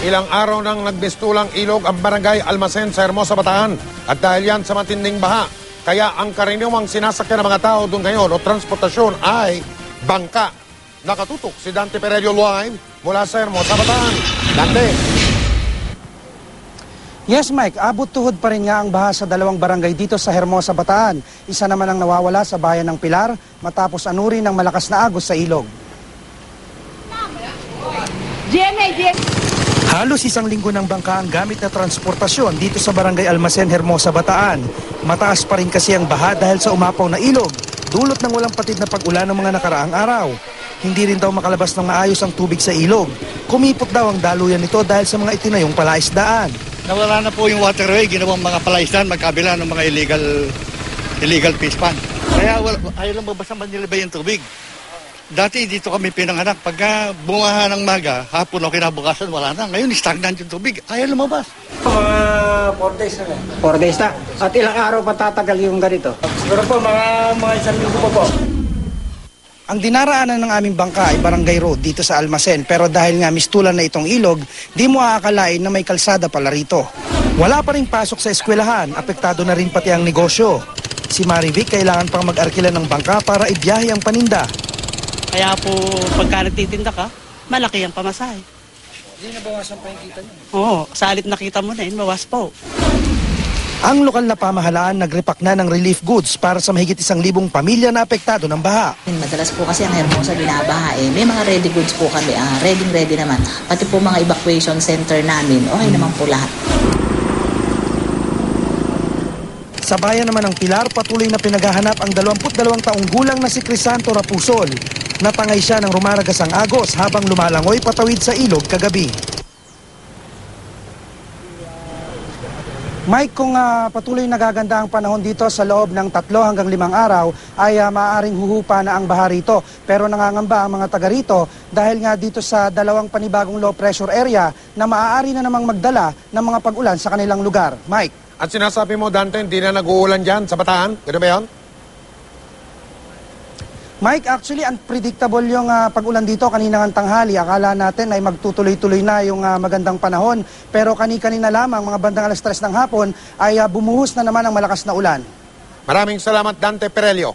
Ilang araw nang nagbistulang ilog ang barangay Almacen sa Hermosa, Bataan. At dahil yan sa matinding baha, kaya ang karaniwang sinasakyan ng mga tao doon ngayon o transportasyon ay bangka. Nakatutok si Dante Perelio live mula sa Hermosa, Bataan. Dante. Yes, Mike, abot tuhod pa rin nga ang baha sa dalawang barangay dito sa Hermosa, Bataan. Isa naman ang nawawala sa bayan ng Pilar matapos anurin ng malakas na agos sa ilog. Halos isang linggo ng bangka ang gamit na transportasyon dito sa barangay Almacen, Hermosa, Bataan. Mataas pa rin kasi ang baha dahil sa umapaw na ilog, dulot ng walang patid na pag-ulan ng mga nakaraang araw. Hindi rin daw makalabas ng maayos ang tubig sa ilog. Kumipot daw ang daluyan nito dahil sa mga itinayong palaisdaan. Nawala na po yung waterway, ginawang mga palaisdaan magkabila ng mga illegal fish pond. Kaya ayaw lang mabasa man nila ba yung tubig. Dati dito kami pinanganak. Pagka bumaha ng maga, hapon o kinabukasan, wala na. Ngayon, stagnant yung tubig. Ayaw lumabas. Mga 4 days na. 4 days na. At ilang araw pa tatagal yung ganito? Siguro po, mga isang linggo po. Ang dinaraanan ng aming bangka ay Barangay Road dito sa Almacen. Pero dahil nga mistulan na itong ilog, di mo aakalain na may kalsada pala rito. Wala pa rin pasok sa eskwelahan. Apektado na rin pati ang negosyo. Si Marivic kailangan pang mag-arkila ng bangka para ibiyahe ang paninda. Kaya po, pagka nagtitinda ka, malaki ang pamasahe. Hindi na bawasan pa yung kita niyo? Oo, sa halip nakita mo na yun, bawas po. Ang lokal na pamahalaan nagrepack na ng relief goods para sa mahigit 1,000 pamilya na apektado ng baha. Madalas po kasi ang Hermosa binabaha may mga ready goods po kami, ready naman. Pati po mga evacuation center namin, okay naman po lahat. Sa bayan naman ng Pilar, patuloy na pinaghahanap ang 22 taong gulang na si Crisanto Rapusol. Natangay siya ng rumaragas ang agos habang lumalangoy patawid sa ilog kagabi. Mike, kung patuloy nagaganda ang panahon dito sa loob ng 3 hanggang 5 araw, ay maaaring huhupa na ang baha rito. Pero nangangamba ang mga taga rito dahil nga dito sa dalawang panibagong low pressure area na maaari na namang magdala ng mga pag-ulan sa kanilang lugar. Mike. At sinasabi mo, Dante, hindi na nag-uulan dyan sa Bataan? Gano'n ba yun? Mike, actually unpredictable yung pag-ulan dito kanina ng tanghali. Akala natin ay magtutuloy-tuloy na yung magandang panahon. Pero kani-kanina lamang, mga bandang alas 3 ng hapon, ay bumuhos na naman ang malakas na ulan. Maraming salamat, Dante Perelio.